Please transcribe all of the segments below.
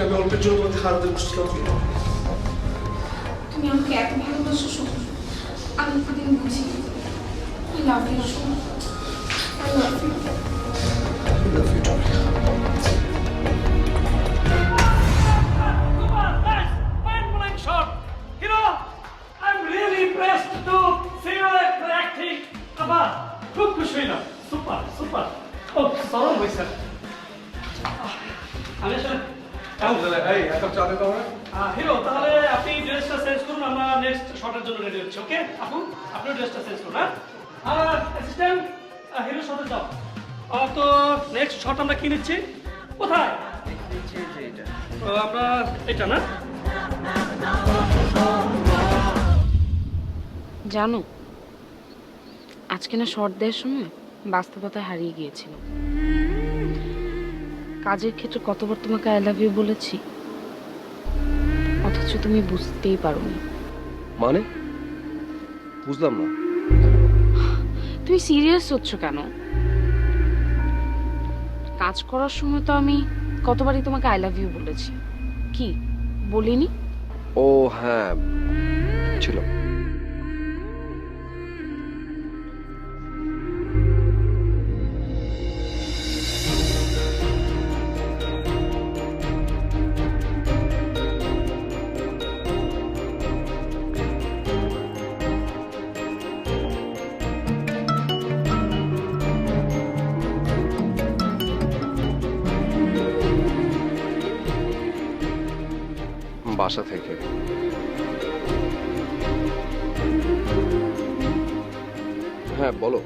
আমি অল্পের জন্য তোমাকে হারাতে বসছিলাম। তুমি আমাকে এত ভালোবাসো সমর, আমি কোনোদিন বুঝিনি। I love you Samar, I love you. I love you too. Shot. You know, I'm really impressed to see your acting. Abba, খুব খুশি হইলাম। Super super. ও সরম হয়েছে। আমি আসলে এই এক কাপ চা দে তো আমরা। হিরো, তাহলে আপনি ড্রেসটা চেঞ্জ করুন, আমরা নেক্সট শটের জন্য রেডি হচ্ছি। ওকে আপু, আপনি ড্রেসটা চেঞ্জ করুন। হ্যাঁ, আর অ্যাসিস্ট্যান্ট হিরোর সাথে যাও। তো নেক্সট শট আমরা কি নিচ্ছি? কোথায় আমরা এটা না? জানো, আজকে না শর্ট দেওয়ার সময় বাস্তবতায় হারিয়ে গিয়েছিল। কাজের ক্ষেত্রে কতবার তোমাকে আই লাভ ইউ বলেছি, অথচ তুমি বুঝতেই পারোনি। মানে বুঝলাম না। তুমি সিরিয়াস হচ্ছ কেন? কাজ করার সময় তো আমি কতবারই তোমাকে আই লাভ ইউ বলেছি, কি বলিনি? ও হ্যাঁ, ছিল। বাসা থেকে। হ্যাঁ বলো।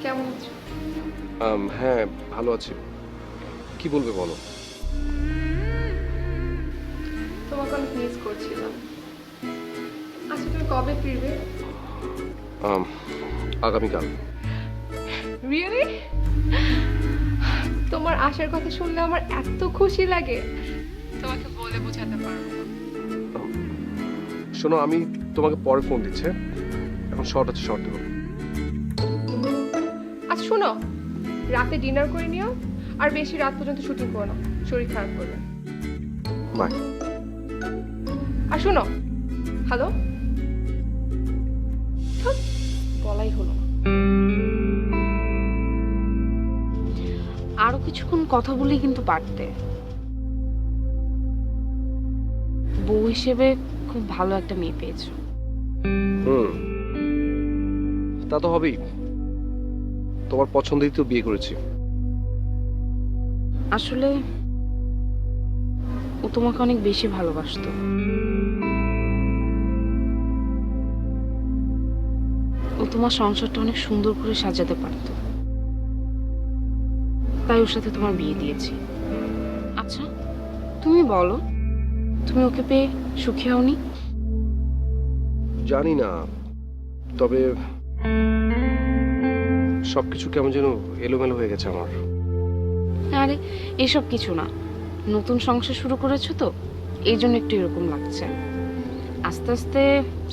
কেমন আছো? হ্যাঁ ভালো আছি। কি বলবে বলো। তোমাকে অনেক মিস করছিলাম। আচ্ছা, তুমি কবে ফিরবে? আগামীকাল। রিয়েলি? তোমার আসার কথা শুনলে আমার এত খুশি লাগে, তোমাকে বলে বোঝাতে পারবো না। শোনো, আমি তোমাকে পরে ফোন দিচ্ছে, এখন শর্ট আছে, শর্ট দেবো। আচ্ছা শোনো, রাতে ডিনার করে নিও, আর বেশি রাত পর্যন্ত শুটিং করো না, শরীর খারাপ করবে। বাই। আর শোনো, হ্যালো, বলাই হলো না। আরো কিছুক্ষণ কথা বলেই কিন্তু পারতে। বউ হিসেবে খুব ভালো একটা মেয়ে পেয়েছো। তা তো হবেই, তোমার পছন্দেই তো বিয়ে করেছি। আসলে ও তোমাকে অনেক বেশি ভালোবাসতো। ও তোমার সংসারটা অনেক সুন্দর করে সাজাতে পারতো, তাই ওর সাথে তোমার বিয়ে দিয়েছি। আচ্ছা তুমি বলো, তুমি ওকে পেয়ে সুখী হওনি? জানি না, তবে সবকিছু কেমন যেন এলোমেলো হয়ে গেছে আমার। আরে এসব কিছু না, নতুন সংসার শুরু করেছো তো, এই জন্য একটু এরকম লাগছে। আস্তে আস্তে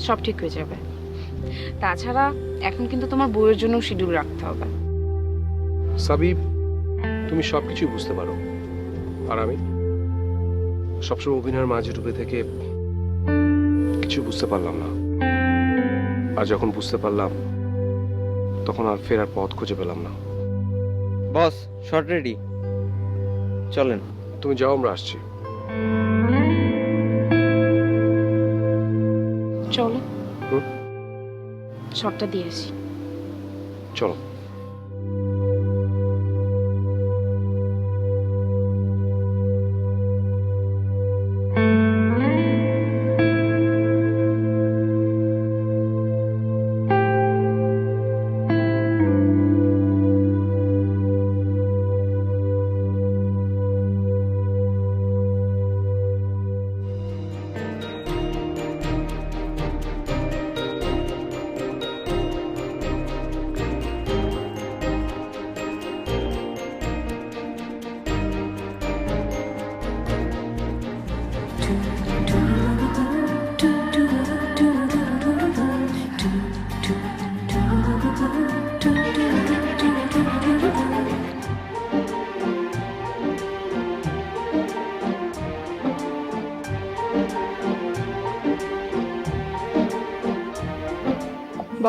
সব ঠিক হয়ে যাবে। তাছাড়া এখন কিন্তু তোমার বউয়ের জন্য শিডিউল রাখতে হবে। সাবি, তুমি সবকিছুই বুঝতে পারো, আর আমি সবসময় অভিনয়ের মাঝে ডুবে থেকে কিছু বুঝতে পারলাম না। আর যখন বুঝতে পারলাম, তখন আর ফেরার পথ খুঁজে পেলাম না। বস, শর্ট রেডি, চলেন। তুমি যাও, আমরা আসছি। চলো শটটা দিয়ে আসি। চলো।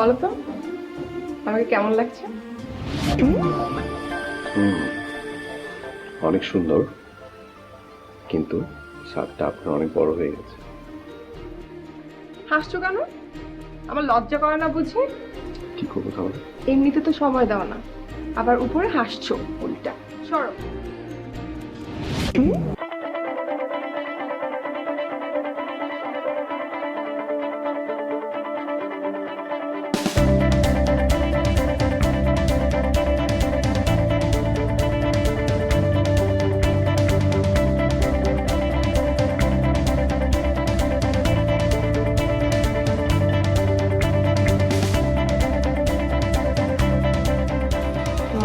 বলো তো আমাকে কেমন লাগছে? অনেক সুন্দর, কিন্তু শার্টটা আপনার অনেক বড় হয়ে গেছে। হাসছো কেন? আমার লজ্জা করে না বুঝি? কি করবো তাহলে? এমনিতে তো সময় দাও না, আবার উপরে হাসছো উল্টা। সরো।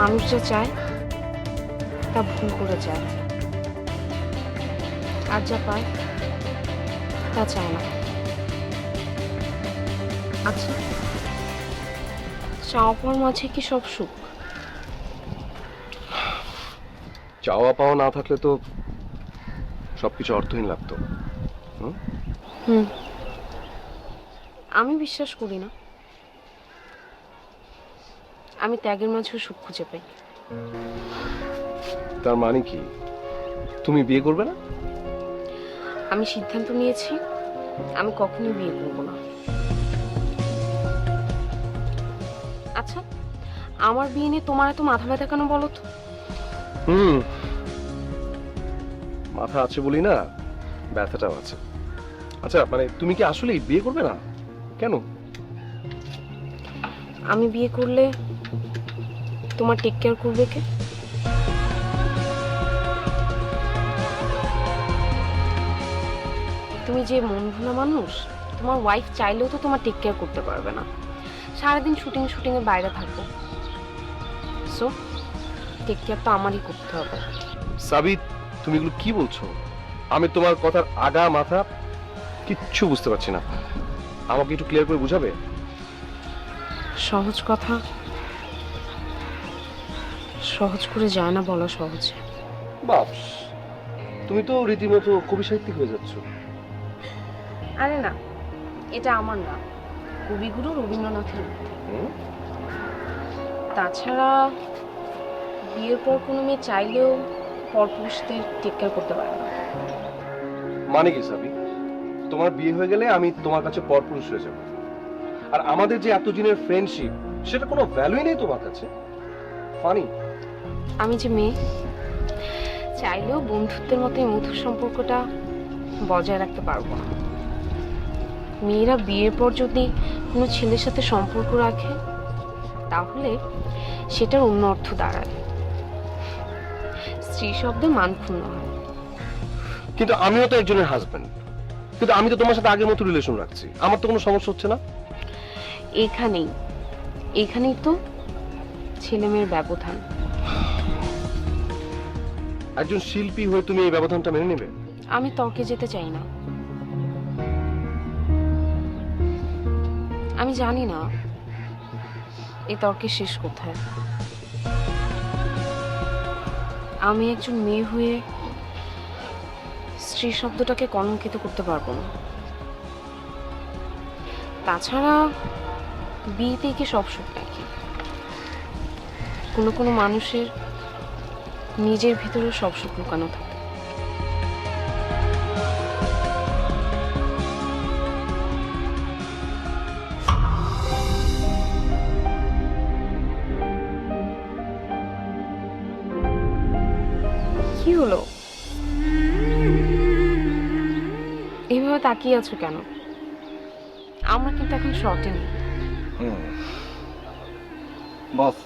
মানুষ যা চায় তা ভুল করে চায়, আর যা পায় তা চায় না। আচ্ছা, চাওয়া পাওয়ার মাঝে কি সব সুখ? চাওয়া পাওয়া না থাকলে তো সবকিছু অর্থহীন লাগতো। হুম, আমি বিশ্বাস করি না। আমি ত্যাগের মাঝেও সুখ খুঁজে পাই। তার মানে কি তুমি বিয়ে করবে না? আমি সিদ্ধান্ত নিয়েছি আমি কখনোই বিয়ে করব না। আচ্ছা, আমার বিয়ে নিয়ে তোমার এত মাথা ব্যথা কেন বলো তো? মাথা আছে বলি না, ব্যথাটাও আছে। আচ্ছা, মানে তুমি কি আসলে বিয়ে করবে না? কেন? আমি বিয়ে করলে তোমার টেক কেয়ার করবে কে? তুমি যে মন ভোলা মানুষ, তোমার ওয়াইফ চাইলেও তো তোমার টেক কেয়ার করতে পারবে না। সারাদিন শুটিং এর বাইরে থাকবো। সো টেক কেয়ার তো আমারই করতে হবে। সাবিত, তুমি এগুলো কি বলছো? আমি তোমার কথার আগা মাথা কিচ্ছু বুঝতে পারছি না। আমাকে একটু ক্লিয়ার করে বুঝাবে? সহজ কথা সহজ করে যায় না বলা সহজে। বাপস, তুমি তো রীতিমতো কবি সাহিত্যিক হয়ে যাচ্ছ। আরে না, এটা আমার না, কবিগুরু রবীন্দ্রনাথের মধ্যে। তাছাড়া বিয়ের পর কোনো মেয়ে চাইলেও পরপুরুষদের টেক কেয়ার করতে পারে না। মানে কি সাবি, তোমার বিয়ে হয়ে গেলে আমি তোমার কাছে পরপুরুষ হয়ে যাব, আর আমাদের যে এতদিনের ফ্রেন্ডশিপ সেটা কোনো ভ্যালুই নেই তোমার কাছে? ফানি। আমি যে মেয়ে, চাইলেও বন্ধুত্বের মতো এই মধুর সম্পর্কটা বজায় রাখতে পারবো না। মেয়েরা বিয়ের পর যদি কোনো ছেলের সাথে সম্পর্ক রাখে তাহলে সেটার অন্য অর্থ দাঁড়ায়, স্ত্রী শব্দে মান ক্ষুণ্ণ হয়। কিন্তু আমিও তো একজনের হাজবেন্ড, কিন্তু আমি তো তোমার সাথে আগের মতো রিলেশন রাখছি, আমার তো কোনো সমস্যা হচ্ছে না। এখানেই তো ছেলে মেয়ের ব্যবধান। একজন শিল্পী হয়ে তুমি এই ব্যবধানটা মেনে নেবে? আমি তর্কে যেতে চাই না। আমি জানি না এই তর্কের শেষ কোথায়। আমি একজন মেয়ে হয়ে স্ত্রী শব্দটাকে কলঙ্কিত করতে পারবো না। তাছাড়া বিয়েতে কি সব সুখ নাকি? কোনো মানুষের নিজের ভিতরে সব সুখ লুকানো থাকে। কি হলো? এইভাবে তাকিয়ে আছো কেন? আমরা কিন্তু এখন শর্টে নেই। বস,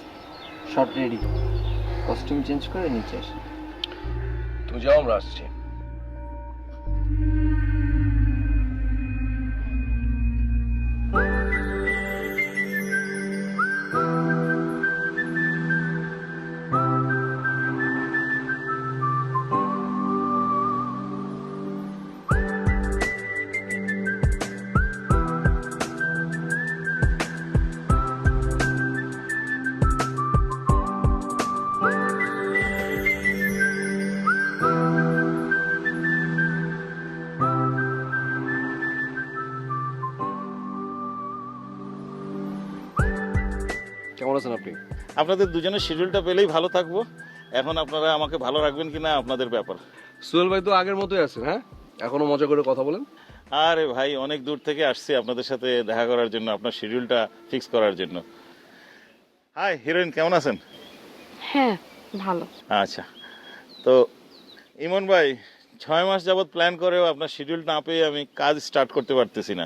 শর্ট রেডি। কস্টিউম চেঞ্জ করে নিচে আসি। তুমি যাও, আমরা আসছি। আপনাদের দুজনের শিডিউলটা পেলেই ভালো থাকবো। এখন আপনারা আমাকে ভালো রাখবেন কিনা আপনাদের ব্যাপার। সোহেল ভাই তো আগের মতোই আছেন, হ্যাঁ? এখনো মজা করে কথা বলেন? আরে ভাই, অনেক দূর থেকে আসছি আপনাদের সাথে দেখা করার জন্য, আপনার শিডিউলটা ফিক্স করার জন্য। হাই হিরোইন, কেমন আছেন? হ্যাঁ ভালো। আচ্ছা, তো ইমন ভাই, 6 মাস যাবত প্ল্যান করেও আপনার শিডিউল না পেয়ে আমি কাজ স্টার্ট করতে পারতেছি না।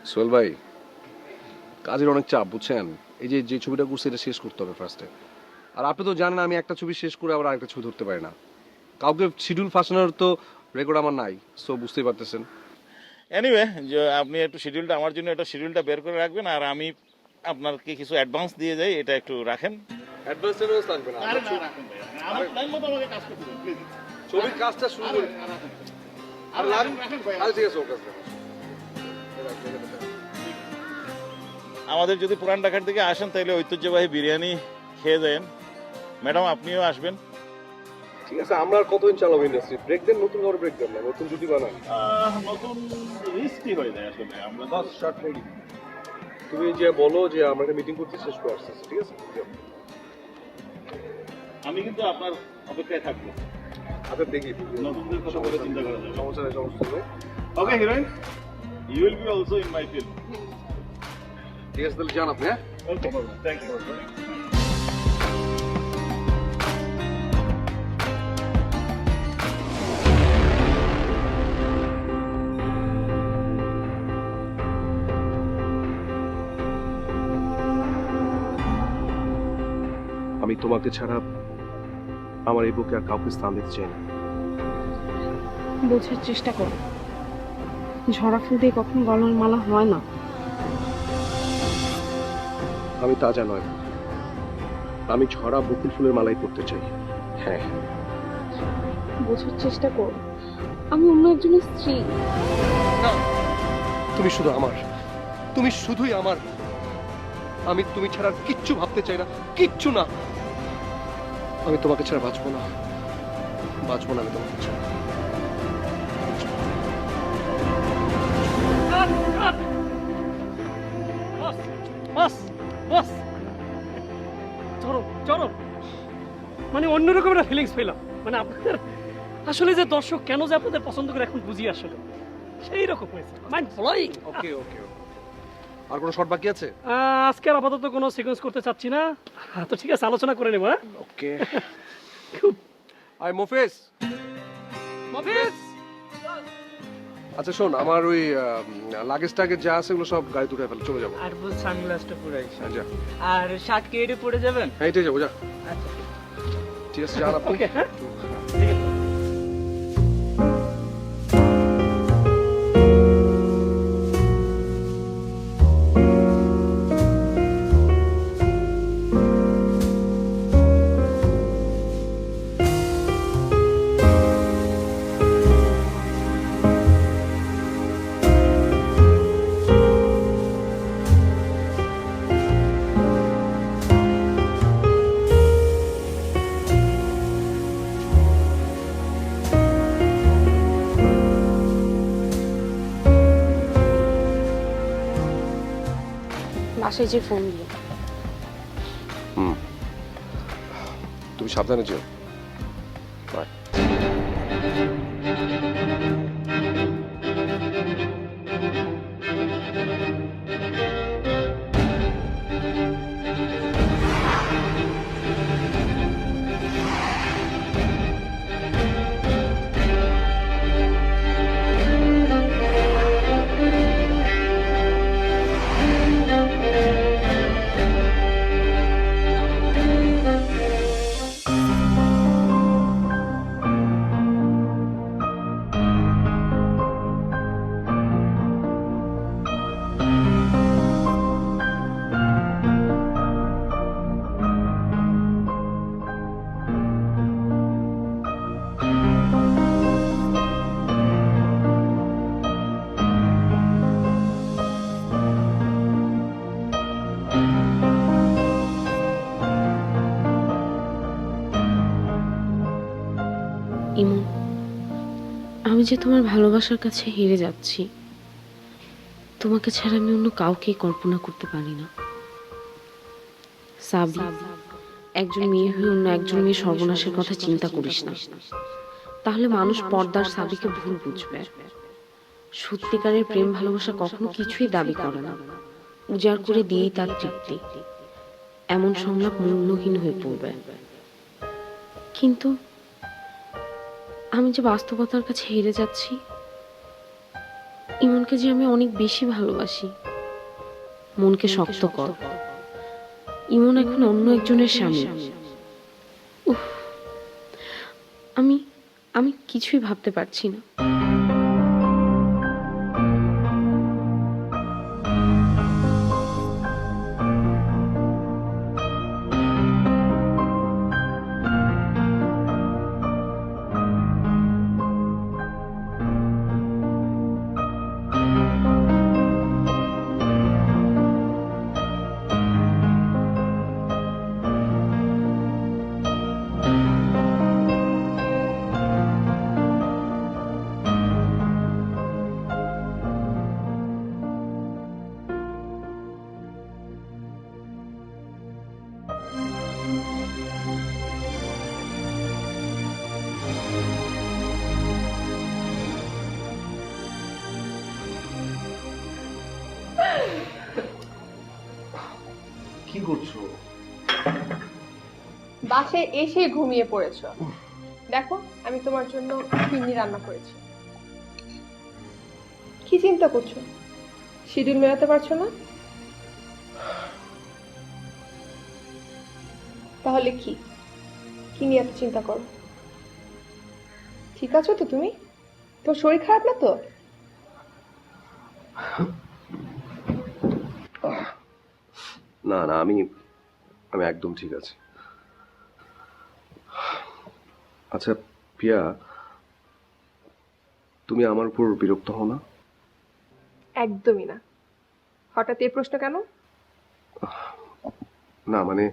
সোহেল ভাই, কাজের অনেক চাপ, বুঝছেন? এই যে যে ছবিটা করছি এটা শেষ করতে হবে ফার্স্টে। আর আপনি তো জানেন আমি একটা ছবি শেষ করে আবার আরেকটা ছবি ধরতে পারি না। কাউকে শিডিউল ফাঁসানোর তো রেকর্ড আমার নাই, সো বুঝতেই পারতেছেন। এনিওয়ে, যে আপনি একটু শিডিউলটা আমার জন্য একটা শিডিউলটা বের করে রাখবেন, আর আমি আপনাকে কিছু অ্যাডভান্স দিয়ে যাই, এটা একটু রাখেন। অ্যাডভান্স লাগবে না, আমার প্ল্যান মতো আমাকে কাজ করতে দিন প্লিজ। ছবির কাজটা শুরু করি। আর লাগবে? আচ্ছা ঠিক আছে, ওকে। আমাদের যদি পুরান ঢাকার দিকে আসেন তাহলে ঐতিহ্যবাহী বিরিয়ানি খেয়ে দেন। ম্যাডাম, আপনিও আসবেন। ঠিক আছে, আমরা আর কতদিন চালাবো ইন্ডাস্ট্রি? ব্রেক দেন, নতুন করে ব্রেক দেন না, নতুন জুটি বানান। নতুন রিস্কি হয়ে যায় আসলে। আমরা বাস শর্ট রেডি। তুমি যে বলো যে আমরা একটা মিটিং করতে শেষ করে আসতেছি, ঠিক আছে? আমি কিন্তু আপনার অপেক্ষায় থাকবো। আচ্ছা দেখি, নতুনদের কথা বলে চিন্তা করা যাবে। সমস্যা নেই, সমস্যা নেই। Okay heroine, you will be also in my film. ঠিক আছে, তাহলে যান আপনি, হ্যাঁ? Okay, thank you. আমি তোমাকে ছাড়া আমার এই বুকে আর কাউকে স্থান দিতে চাই না। বোঝার চেষ্টা করো, ঝরা ফুল দিয়ে কখনো গলার মালা হয় না। আমি তাজা নয়, আমি ঝরা বকুল ফুলের মালাই পরতে চাই। হ্যাঁ, বোঝার চেষ্টা করো, আমি অন্য একজনের স্ত্রী। তুমি শুধু আমার, তুমি শুধুই আমার। আমি তুমি ছাড়া আর কিচ্ছু ভাবতে চাই না, কিচ্ছু না। আমি তোমাকে ছাড়া বাঁচবো না, বাঁচবো না আমি তোমাকে ছাড়া। বস বস বস, চরম চরম, মানে অন্যরকম একটা ফিলিংস পেলাম। মানে আপনাদের আসলে যে দর্শক কেন যে আপনাদের পছন্দ করে এখন বুঝি আসলে সেই রকম হয়েছে, মাইন্ড ব্লোয়িং। ওকে ওকে, আর কোনো শর্ট বাকি আছে? আজকে আর আপাতত কোনো সিকোয়েন্স করতে চাচ্ছি না, তো ঠিক আছে, আলোচনা করে নেব। হ্যাঁ, ওকে। আই মোফেস। মফিজ, আচ্ছা শোন, আমার ওই লাগেজ টাগেজ যা আছে ওগুলো সব গাড়িতে উঠে ফেল, চলে যাবো। আর বল সানগ্লাসটা পরে হ্যাঁ যা। আর শার্ট কি এটা পরে যাবেন? হ্যাঁ এটাই যাবো, যা। ঠিক আছে, যান আপনি। ওকে, হ্যাঁ। বাসায় যে ফোন দিও। তুমি সাবধানে যেও। বাই। ইমন, আমি যে তোমার ভালোবাসার কাছে হেরে যাচ্ছি, তোমাকে ছাড়া আমি অন্য কাউকেই কল্পনা করতে পারি না। সাবি, একজন মেয়ে হয়ে অন্য একজন মেয়ে সর্বনাশের কথা চিন্তা করিস না, তাহলে মানুষ পর্দার সাবিকে ভুল বুঝবে। সত্যিকারের প্রেম ভালোবাসা কখনো কিছুই দাবি করে না, উজাড় করে দিয়েই তার তৃপ্তি। এমন সংলাপ মূল্যহীন হয়ে পড়বে। কিন্তু আমি যে বাস্তবতার কাছে হেরে যাচ্ছি। ইমনকে যে আমি অনেক বেশি ভালোবাসি। মনকে শক্ত কর, ইমন এখন অন্য একজনের স্বামী। উফ, আমি আমি কিছুই ভাবতে পারছি না। কি করছো? বাসায় এসে ঘুমিয়ে পড়েছো। দেখো আমি তোমার জন্য ফিরনি রান্না করেছি। কি চিন্তা করছো? শিডিউল মেলাতে পারছো না? তাহলে কি কি নিয়ে এত চিন্তা করো? ঠিক আছো তো তুমি? তোর শরীর খারাপ না তো? না না, আমি আমি একদম ঠিক আছি। আচ্ছা পিয়া, তুমি আমার উপর বিরক্ত হও না? একদমই না। হঠাৎ এই প্রশ্ন কেন? না মানে,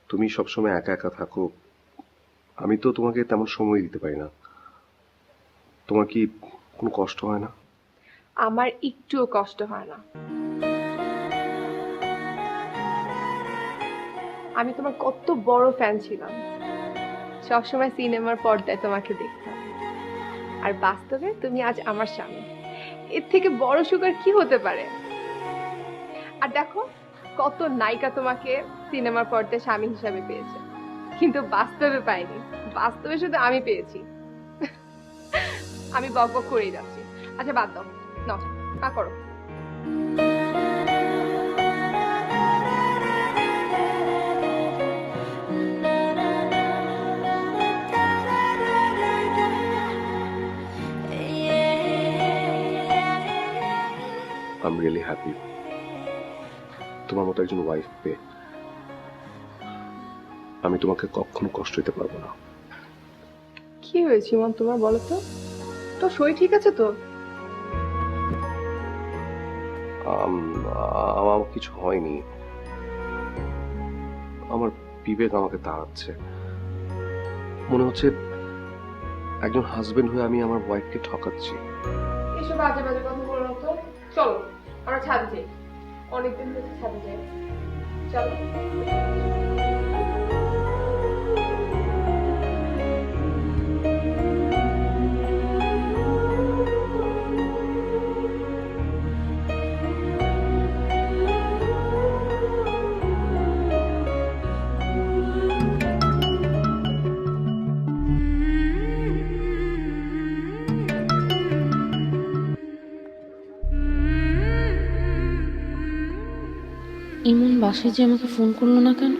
তুমি সবসময় একা একা থাকো, আমি তো তোমাকে তেমন সময় দিতে পারি না। তোমার কি কোনো কষ্ট হয় না? আমার একটুও কষ্ট হয় না। আমি তোমার কত বড় ফ্যান ছিলাম, সবসময় সিনেমার পর্দায় তোমাকে দেখতাম, আর বাস্তবে তুমি আজ আমার স্বামী। এর থেকে বড় সুখ আর কি হতে পারে? আর দেখো কত নায়িকা তোমাকে সিনেমার পর্দায় স্বামী হিসাবে পেয়েছে, কিন্তু বাস্তবে পাইনি। বাস্তবে শুধু আমি পেয়েছি। আমি বক বক করেই যাচ্ছি। আচ্ছা বাদ দাও, নাও না করো। আই এম রিয়েলি হ্যাপি তোমার মতো একজন ওয়াইফ পেয়ে। আমি তোমাকে কখনো কষ্ট দিতে পারবো না। কি হয়েছে ইমন তোমার, বলো তো? তোর শরীর ঠিক আছে তো? আমার কিছু হয়নি, আমার বিবেক আমাকে তাড়াচ্ছে। মনে হচ্ছে একজন হাজবেন্ড হয়ে আমি আমার ওয়াইফকে ঠকাচ্ছি। এসব বাজে বাজে কথা বলো না তো। চলো আমরা ছাদে যাই, অনেকদিন হয়েছে ছাদে যাই। চলো। ইমন বাসায় যে আমাকে ফোন করলো না কেন?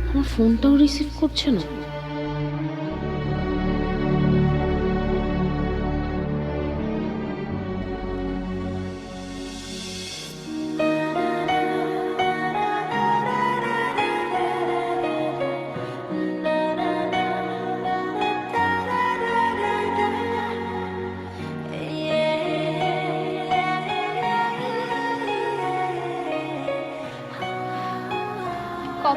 আমার ফোনটাও রিসিভ করছে না।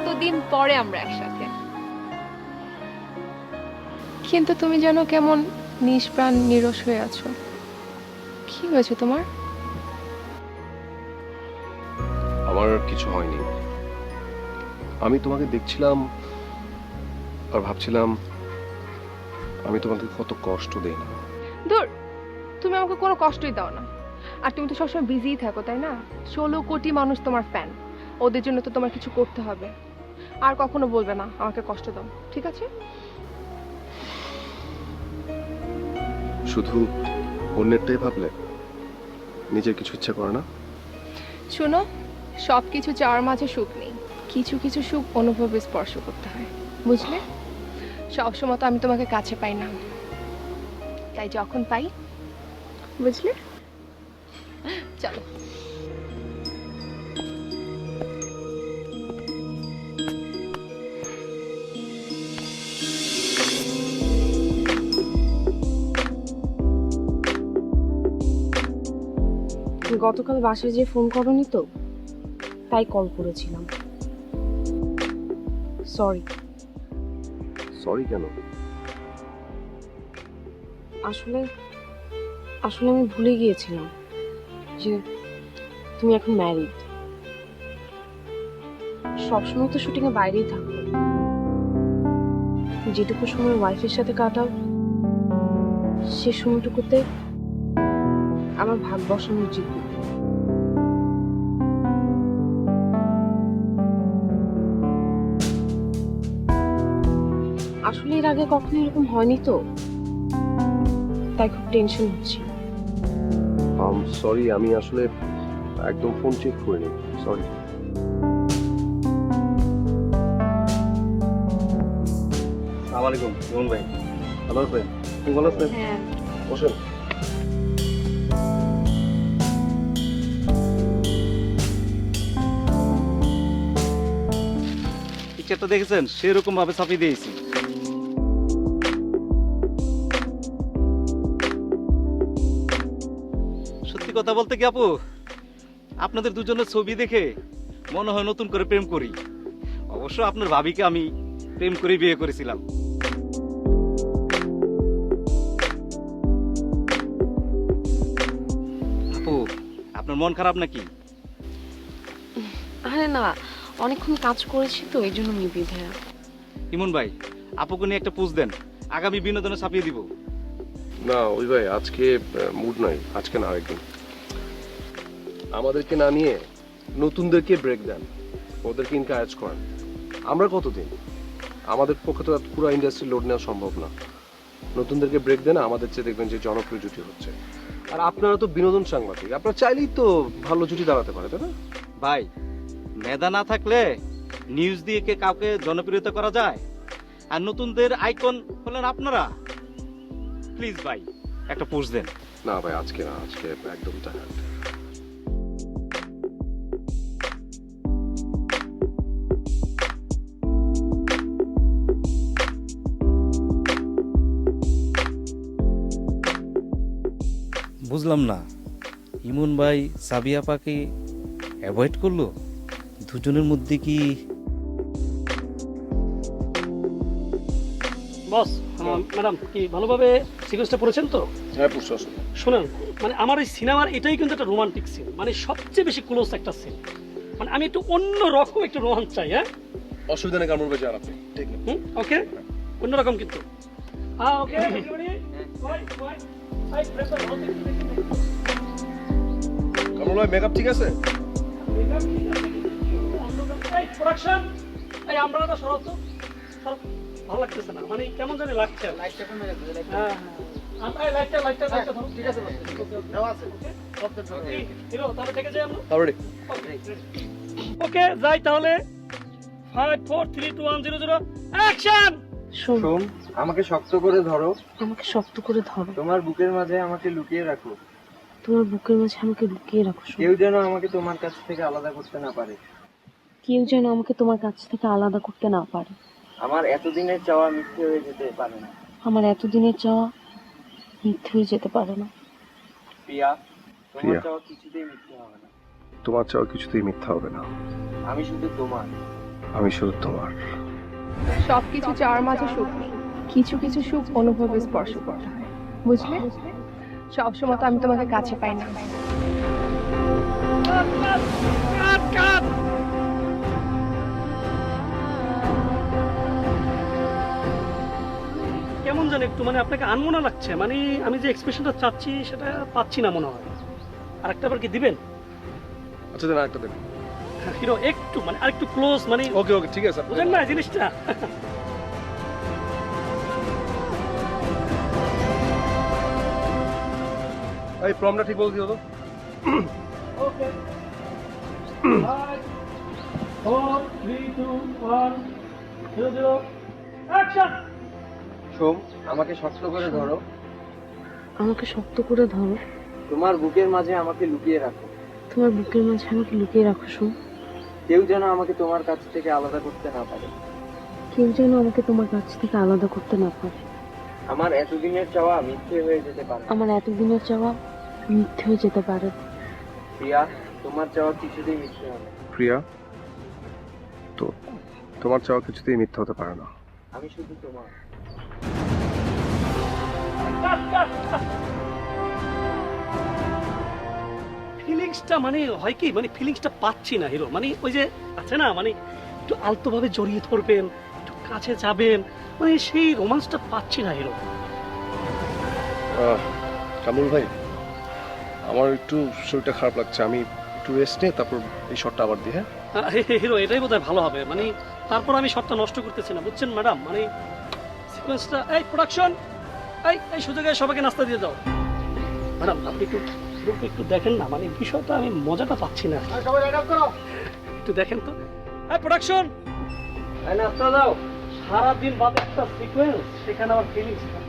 এতদিন পরে আমরা একসাথে। কিন্তু তুমি যেন কেমন নিষ্প্রাণ নিরস হয়ে আছো, কি হয়েছে তোমার? আমার কিছু হয়নি। আমি তোমাকে দেখছিলাম আর ভাবছিলাম আমি তোমাকে কত কষ্ট দেই না। ধুর, তুমি আমাকে কোনো কষ্টই দাও না। আর তুমি তো সবসময় বিজিই থাকো, তাই না? 16 কোটি মানুষ তোমার ফ্যান, ওদের জন্য তো তোমার কিছু করতে হবে। আর কখনো বলবে না আমাকে কষ্ট দাও, ঠিক আছে? শুধু অন্যেরটাই ভাবলে নিজের কিছু ইচ্ছা করে না? শোনো, সব কিছু চাওয়ার মাঝে সুখ নেই, কিছু কিছু সুখ অনুভবে স্পর্শ করতে হয়, বুঝলে? সবসময় তো আমি তোমাকে কাছে পাই না, তাই যখন পাই, বুঝলে? চলো। গতকাল বাসায় যে ফোন করনি তো, তাই কল করেছিলাম। সরি। সরি কেন? আসলে আসলে আমি ভুলে গিয়েছিলাম যে তুমি এখন ম্যারিড। সবসময় তো শুটিংয়ে বাইরেই থাকো, যেটুকু সময় ওয়াইফের সাথে কাটাও সে সময়টুকুতে আমার ভাগ বসানো উচিত। আসলে এর আগে কখনো এরকম হয়নি তো, তাই খুব টেনশন হচ্ছে। সরি, আমি আসলে একদম ফোন চেক করিনি। সরি। আসসালামু আলাইকুম ইমন ভাই। ভালো আছেন? তুমি ভালো আছেন? হ্যাঁ, বসেন। পিকচারটা দেখেছেন, সেরকম ভাবে ছাপিয়ে দিয়েছি। সত্যি কথা বলতে কি আপু, আপনাদের দুজনের ছবি দেখে মনে হয় নতুন করে প্রেম করি। অবশ্য আপনার ভাবিকে আমি প্রেম করে বিয়ে করেছিলাম। আপু, আপনার মন খারাপ নাকি? আরে না, অনেকক্ষণ কাজ করেছি তো এই জন্য মেবি ভাইয়া। ইমন ভাই, আপুকে নিয়ে একটা পোজ দেন, আগামী বিনোদনে ছাপিয়ে দিব। না ওই ভাই, আজকে মুড নাই, আজকে না, আরেকদিন। আমাদেরকে না নিয়ে নতুনদেরকে ব্রেক দেন, ওদেরকে এনকারেজ করেন। আমরা কতদিন, আমাদের পক্ষে তো পুরো ইন্ডাস্ট্রি লোড নেওয়া সম্ভব না। নতুনদেরকে ব্রেক দেন, আমাদের চেয়ে দেখবেন যে জনপ্রিয় জুটি হচ্ছে। আর আপনারা তো বিনোদন সাংবাদিক, আপনারা চাইলেই তো ভালো জুটি দাঁড়াতে পারে, তাই না? ভাই, মেধা না থাকলে নিউজ দিয়ে কে কাউকে জনপ্রিয়তা করা যায়? আর নতুনদের আইকন হলেন আপনারা। প্লিজ ভাই, একটা পোস্ট দেন। না ভাই, আজকে না, আজকে একদম টায়ার্ড। বুঝলাম না, ইমন ভাই সাবিয়া পাকে অ্যাভয়েড করলো। দুজনের মধ্যে কি? বস, ম্যাডাম কি ভালোভাবে সিকোয়েন্সটা পড়েছেন তো? হ্যাঁ, পুরো আসুন। শোনেন, মানে আমার এই সিনেমার এটাই কিন্তু একটা রোমান্টিক সিন, মানে সবচেয়ে বেশি ক্লোজ একটা সিন। মানে আমি একটু অন্য রকম একটু রোমান্স চাই। হ্যাঁ, অসুবিধা নেই, কামরুল ভাই যান আপনি। ঠিক না? ওকে, অন্যরকম কিন্তু। হ্যাঁ, ওকে। কামরুল ভাই, মেকআপ ঠিক আছে? প্রোডাকশন, এই আমরা তো সরব তো, সরব। ভালো লাগতেছে না, মানে কেমন জানি লাগছে। লাইটটা কমে গেছে। হ্যাঁ, আমরা লাইটটা ধরো। ঠিক আছে, দেওয়া আছে। ওকে, হিরো, তাহলে থেকে যাই আমরা। অলরেডি। ওকে, যাই তাহলে। 5 4 3 2 1 0 0 অ্যাকশন। শোন, সোম, আমাকে শক্ত করে ধরো। আমাকে শক্ত করে ধরো। তোমার বুকের মাঝে আমাকে লুকিয়ে রাখো। তোমার বুকের মাঝে আমাকে লুকিয়ে রাখো। শোন, কেউ যেন আমাকে তোমার কাছ থেকে আলাদা করতে না পারে। কেউ যেন আমাকে তোমার কাছ থেকে আলাদা করতে না পারে। আমার এতদিনের চাওয়া মিথ্যে হয়ে যেতে পারে না। আমার এতদিনের চাওয়া মিথ্যে হয়ে যেতে পারে না। প্রিয়া, তোমার প্রিয়া। চাওয়া কিছুতেই মিথ্যে হবে না। তোমার চাওয়া কিছুতেই মিথ্যা হবে না। আমি শুধু তোমার, আমি শুধু তোমার। সবকিছু চাওয়ার মাঝে সুখ নেই। কিছু কিছু সুখ অনুভবে স্পর্শ করতে হয়, বুঝলে? সবসময় তো আমি তোমাকে কাছে পাই না। কেমন জানি একটু মানে আপনাকে আনমনা লাগছে, মানে আমি যে এক্সপ্রেশনটা চাচ্ছি সেটা পাচ্ছি না মনে হয়। আর একটা বার কি দিবেন আচ্ছা দেন, আরেকটা দেন। হিরো? একটু মানে আরেকটু ক্লোজ, মানে ওকে ওকে, ঠিক আছে। বুঝেন না জিনিসটা? এই প্রমটা ঠিক বলতে দিও তো। ওকে 4 3 2 1 0 0 অ্যাকশন। সোম, আমাকে শক্ত করে ধরো। আমাকে শক্ত করে ধরো। তোমার বুকের মাঝে আমাকে লুকিয়ে রাখো। তোমার বুকের মাঝে আমাকে লুকিয়ে রাখো সোম। কেউ যেন আমাকে তোমার কাছ থেকে আলাদা করতে না পারে। কেউ যেন আমাকে তোমার কাছ থেকে আলাদা করতে না পারে। আমার এতদিনের চাওয়া মিথ্যে হয়ে যেতে পারে। আমার এতদিনের চাওয়া মিথ্যে হয়ে যেতে পারে। প্রিয়া, তোমার চাওয়া কিছুতেই মিথ্যে হবে। প্রিয়া, তো তোমার চাওয়া কিছুতেই মিথ্যা হতে পারে না। আমি শুধু তোমার। ফিলিংসটা মানে হয় কি, মানে ফিলিংসটা পাচ্ছি না হিরো। মানে ওই যে আছে না, মানে একটু আলতোভাবে জড়িয়ে ধরবেন, একটু কাছে যাবেন, মানে সেই রোমান্সটা পাচ্ছি না হিরো। কামরুল ভাই, আমার একটু শরীরটা খারাপ লাগছে, আমি একটু রেস্ট নিয়ে তারপর এই শটটা আবার দিই। হ্যাঁ হিরো, এটাই বোধহয় ভালো হবে। মানে তারপর আমি শটটা নষ্ট করতেছি না, বুঝছেন ম্যাডাম? মানে সিকোয়েন্সটা, এই প্রোডাকশন, এই সুযোগে সবাইকে নাস্তা দিয়ে দাও। ম্যাডাম আপনি একটু একটু দেখেন না, মানে বিষয়টা আমি মজাটা পাচ্ছি না। একটু দেখেন তো। এই প্রোডাকশন, নাস্তা দাও। সারাদিন বাদে একটা সিকোয়েন্স, সেখানে আমার ফিলিংসটা।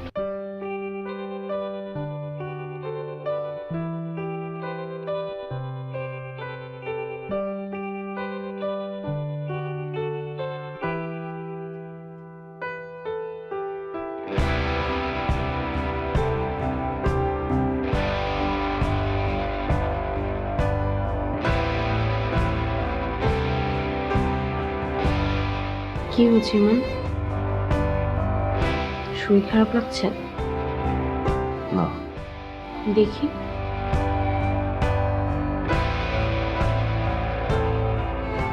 কি হয়েছে ইমান? শরীর খারাপ লাগছে? না, দেখি।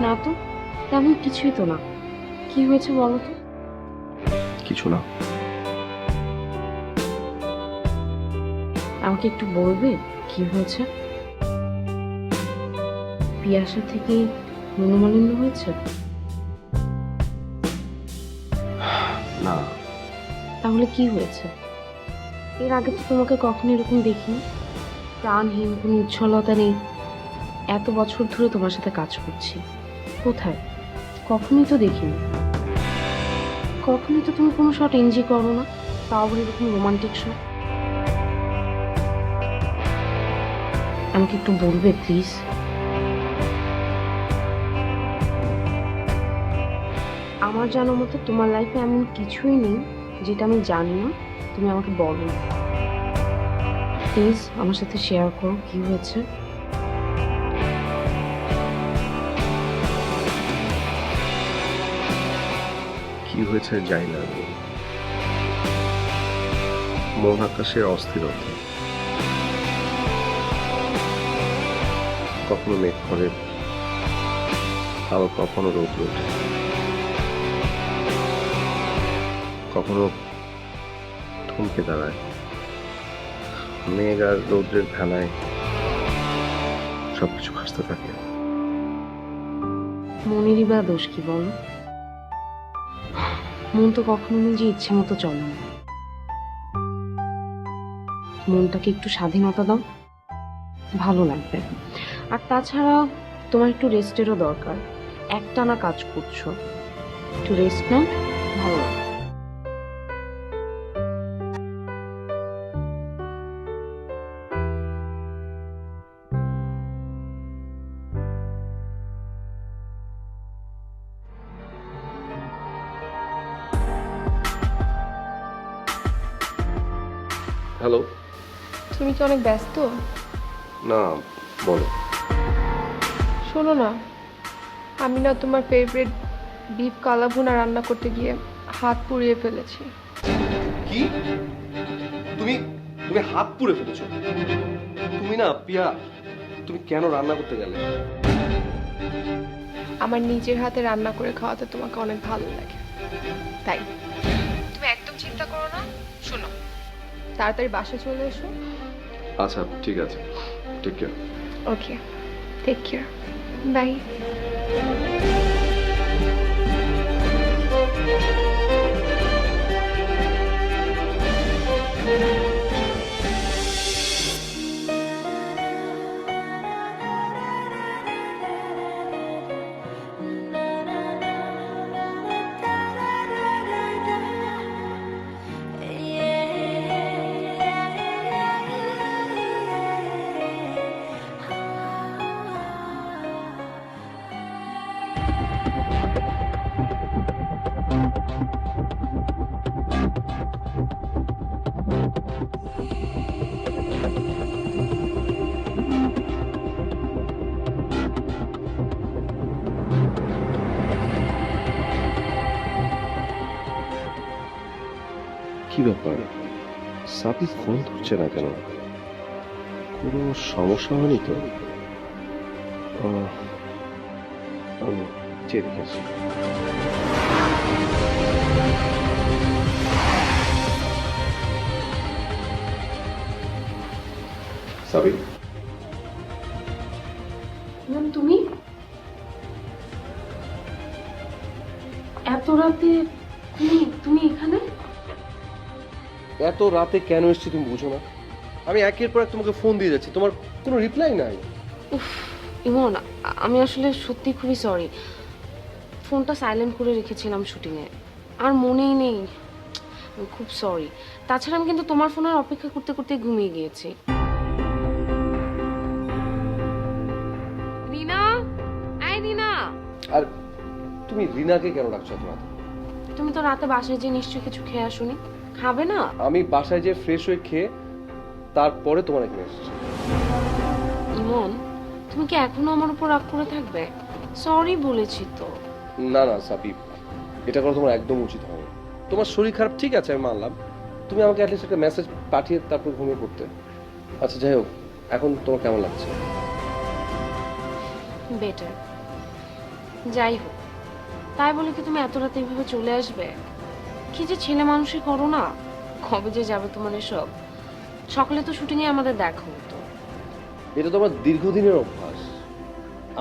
না তো, তেমন কিছুই তো না। কি হয়েছে বলো তো? কিছু না। আমাকে একটু বলবে কি হয়েছে? পিয়াসা থেকে মনোমালিন্য হয়েছে? না। তাহলে কি হয়েছে? এর আগে তো তোমাকে কখনো এরকম দেখিনি। প্রাণহীন, কোনো উচ্ছলতা নেই। এত বছর ধরে তোমার সাথে কাজ করছি, কোথায়? কখনোই তো দেখিনি। কখনোই তো তুমি কোনো শট এনজয় করো না, তাও আবার এরকম রোমান্টিক শট। আমাকে একটু বলবে প্লিজ? আমার জানার মতো তোমার লাইফে এমন কিছুই নেই যেটা আমি জানি না, তুমি আমাকে বলো। প্লিজ আমার সাথে শেয়ার করো কি হয়েছে। কি হয়েছে জানি না, মন আকাশের অস্থিরতা। কখনো মেঘ করে, আবার কখনো রোদ ওঠে, কখনো থমকে দাঁড়ায়। মেঘ আর রৌদ্রের ভেলায় সবকিছু ভাসতে থাকে। মনেরই বা দোষ কি বলো? মন তো কখনো নিজে ইচ্ছে মতো চলে না। মনটাকে একটু স্বাধীনতা দাও, ভালো লাগবে। আর তাছাড়া তোমার একটু রেস্টেরও দরকার। একটানা কাজ করছো, একটু রেস্ট নাও, ভালো লাগবে। হ্যালো। তুমি কি অনেক ব্যস্ত? না, বলো। শোনো না, আমি না তোমার ফেভারিট বিফ কালাভুনা রান্না করতে গিয়ে হাত পুড়িয়ে ফেলেছি। কি? তুমি তুমি হাত পুড়ে ফেলেছো? তুমি না পিয়া, তুমি কেন রান্না করতে গেলে? আমার নিজের হাতে রান্না করে খাওয়াতে তোমাকে অনেক ভালো লাগে, তাই। তুমি একদম চিন্তা করো না। শোনো, তাড়াতাড়ি বাসা চলে এসো। আচ্ছা ঠিক আছে, take care. Okay, take care, bye. কি ব্যাপার, সাপি ফোন ধরছে না কেন? কোনো সমস্যা হয়নি তো? আমি চেয়ে দেখেছি। সাবি, ম্যাম তুমি এত রাতে তুমি এখানে? এত রাতে কেন এসেছি তুমি বুঝো না? আমি একের পর এক তোমাকে ফোন দিয়ে যাচ্ছি, তোমার কোনো রিপ্লাই নাই। উফ ইমন, আমি আসলে সত্যি খুবই সরি। ফোনটা সাইলেন্ট করে রেখেছিলাম শুটিংয়ে, আর মনেই নেই। আমি খুব সরি। তাছাড়া আমি কিন্তু তোমার ফোনের অপেক্ষা করতে করতে ঘুমিয়ে গিয়েছি। রিনা, এই রিনা। আর তুমি রিনাকে কেন ডাকছো এত রাতে? তুমি তো রাতে বাসায় যে নিশ্চয়ই কিছু খেয়ে আসোনি, খাবে না? আমি বাসায় যে ফ্রেশ হয়ে খেয়ে তারপরে তোমার এখানে এসেছি। ইমন, তুমি কি এখনো আমার উপর রাগ করে থাকবে? সরি বলেছি তো। না না সাবি, এটা করা তোমার একদম উচিত হয়নি। তোমার শরীর খারাপ ঠিক আছে, আমি মানলাম। তুমি আমাকে অ্যাটলিস্ট একটা মেসেজ পাঠিয়ে তারপর ঘুমিয়ে পড়তে। আচ্ছা যাই হোক, এখন তোমার কেমন লাগছে? বেটার। যাই হোক, তাই বলে কি তুমি এত রাতে এইভাবে চলে আসবে? কি যে ছেলে মানুষই করো না, কবে যে যাবে তোমার এসব? সকালে তো শুটিংয়ে আমাদের দেখা হতো। এটা তো আমার দীর্ঘদিনের অভ্যাস।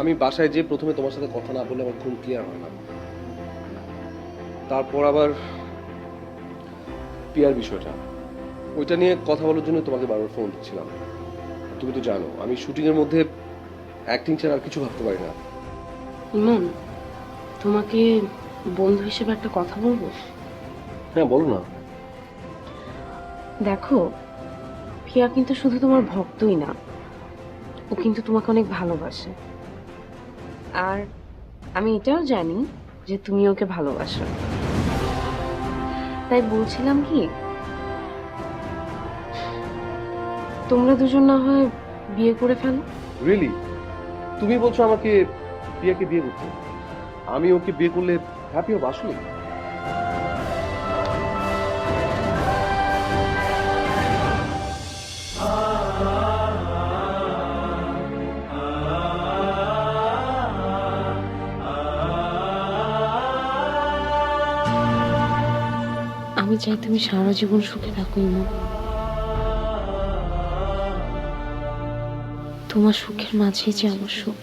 আমি বাসায় যে প্রথমে তোমার সাথে কথা না বলে আমার ঘুম ক্লিয়ার হয় না। তারপর আবার পিয়ার বিষয়টা, ওইটা নিয়ে কথা বলার জন্য তোমাকে বারবার ফোন দিচ্ছিলাম। তুমি তো জানো আমি শুটিং এর মধ্যে অ্যাক্টিং ছাড়া আর কিছু ভাবতে পারি না। ইমন, তোমাকে বন্ধু হিসেবে একটা কথা বলবো? হ্যাঁ বলো না। দেখো, পিয়া কিন্তু শুধু তোমার ভক্তই না, ও কিন্তু তোমাকে অনেক ভালোবাসে। আর আমি এটাও জানি যে তুমি ওকে ভালোবাসো। তাই বলছিলাম কি, তোমরা দুজন না হয় বিয়ে করে ফেলো। রিয়েলি? তুমি বলছো আমাকে পিয়াকে বিয়ে করতে? আমি ওকে বিয়ে করলে হ্যাপি হবো আসলে? আমি চাই তুমি সারা জীবন সুখে থাকো ইমন। তোমার সুখের মাঝেই যে আমার সুখ।